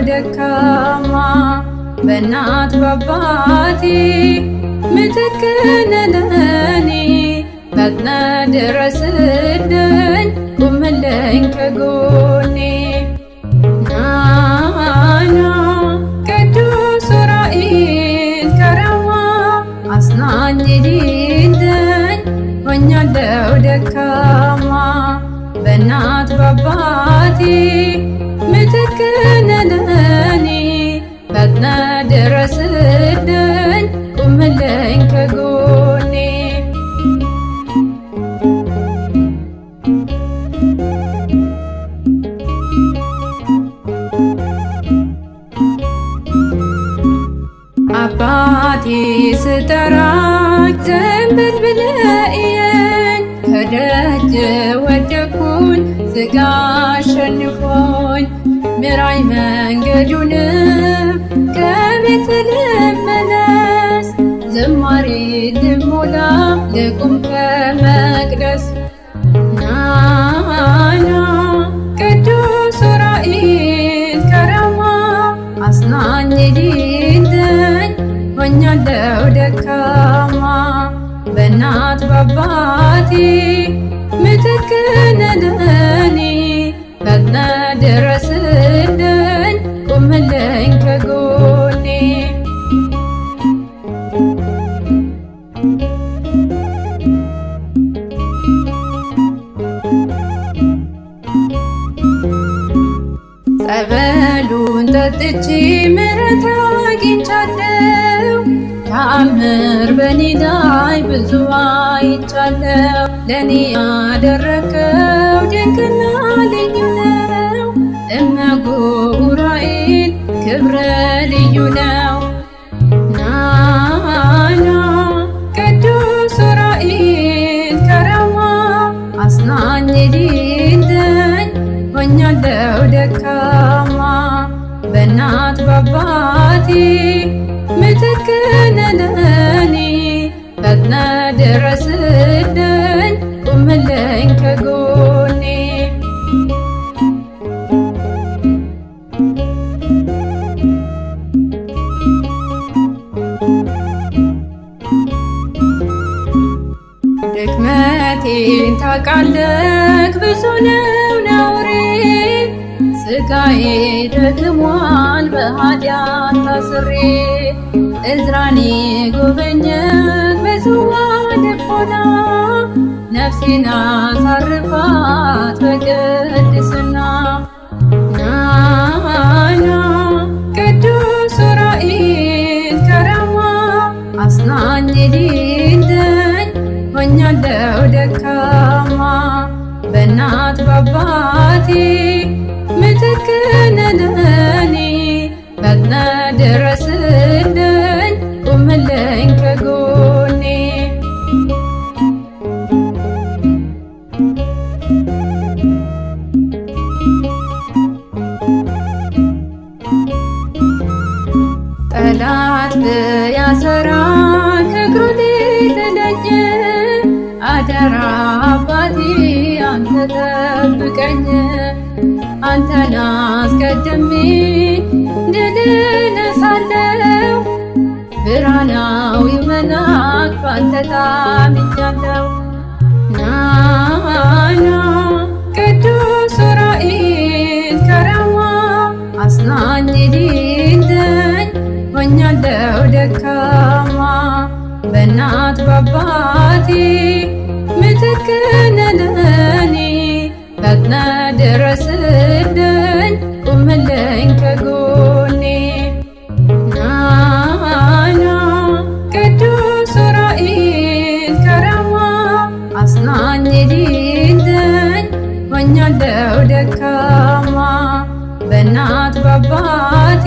ደካማ በእናት በአባቴ ምትክ ነህ ለኔ ፈጥነ ድረስልኝ ቁምልኝ ከጎኔ ናና ቅዱስ ዑራኤል ከራማ አጽናኝ ሊለኝ ሆኛለሁ ደካማ በእናት በአባቴ ምትክ ነህ ለኔ ፈጥነ ድረስልኝ ቁምልኝ ከጎኔ አባቴ ስጠራኝ ዘንበል ብለህ እየኝ ከደጅ ወደኩኝ ሥጋ አሸንፎኝ ምራኝ መንገዱንም ከቤት ልመለስ ዝማሬ ልሞላ ልቁም ከመቅደስ ናና ቅዱስ ዑራኤል ከራማ አጽናኝ ሊለኝ ሆኛለሁ ደካማ በእናት በአባቴ ምትክ ነህ ለኔ ፈጥነ ድረስልኝ ቁምልኝ ከጎኔ ጸበሉን ጠጥቼ ምሕረት አግኝቻለሁ ተአምር በኔ ላይ ብዙ አይቻለሁ ለኔ ያደረከው ድንቅና ልዩ ነው እመጎ ዑራኤል ክብረ ልዩ ነው ናና ቅዱስ ዑራኤል ከራማ አጽናኝ ሊለኝ ሆኛለሁ ደካማ በእናት በአባቴ ምትክ ነህ ለኔ ፈጥነ ድረስልኝ ቁምልኝ ከጎኔ ድክመቴን ታውቃለህ ብዙ ነው ነውሬ ሥጋዬ ደክሟል በኃጢአት ታስሬ ዕዝራን ጎበኘህ በጽዋ ልቦና ነፍሴን አሳርፋት በቅድስና ናና ቅዱስ ዑራኤል ከራማ አጽናኝ ሊለኝ ሆኛለሁ ደካማ በእናት በአባቴ ምትክ ነህ ለኔ ፈጥነ ድረስልኝ ቁምልኝ ከጎኔ ጠላት ቢያሰራ ከእግሩ ሊጥለኝ አደራ አባቴ አንተ ጠብቀኝ አንተን አስቀድሜ ድል እነሳለሁ ብርሃናዊው መልአክ ባንተ ታምኛለሁ ናና ቅዱስ ዑራኤል ከራማ አጽናኝ ሊለኝ ሆኛለሁ ደካማ በእናት በአባቴ ምትክ ነህ ለኔ ፈጥነ ድረስልኝ ቁምልኝ ከጎኔ ናና ቅዱስ ዑራኤል ከራማ አጽናኝ የሌለኝ ሆኛለሁ ደካማ በእናት በአባቴ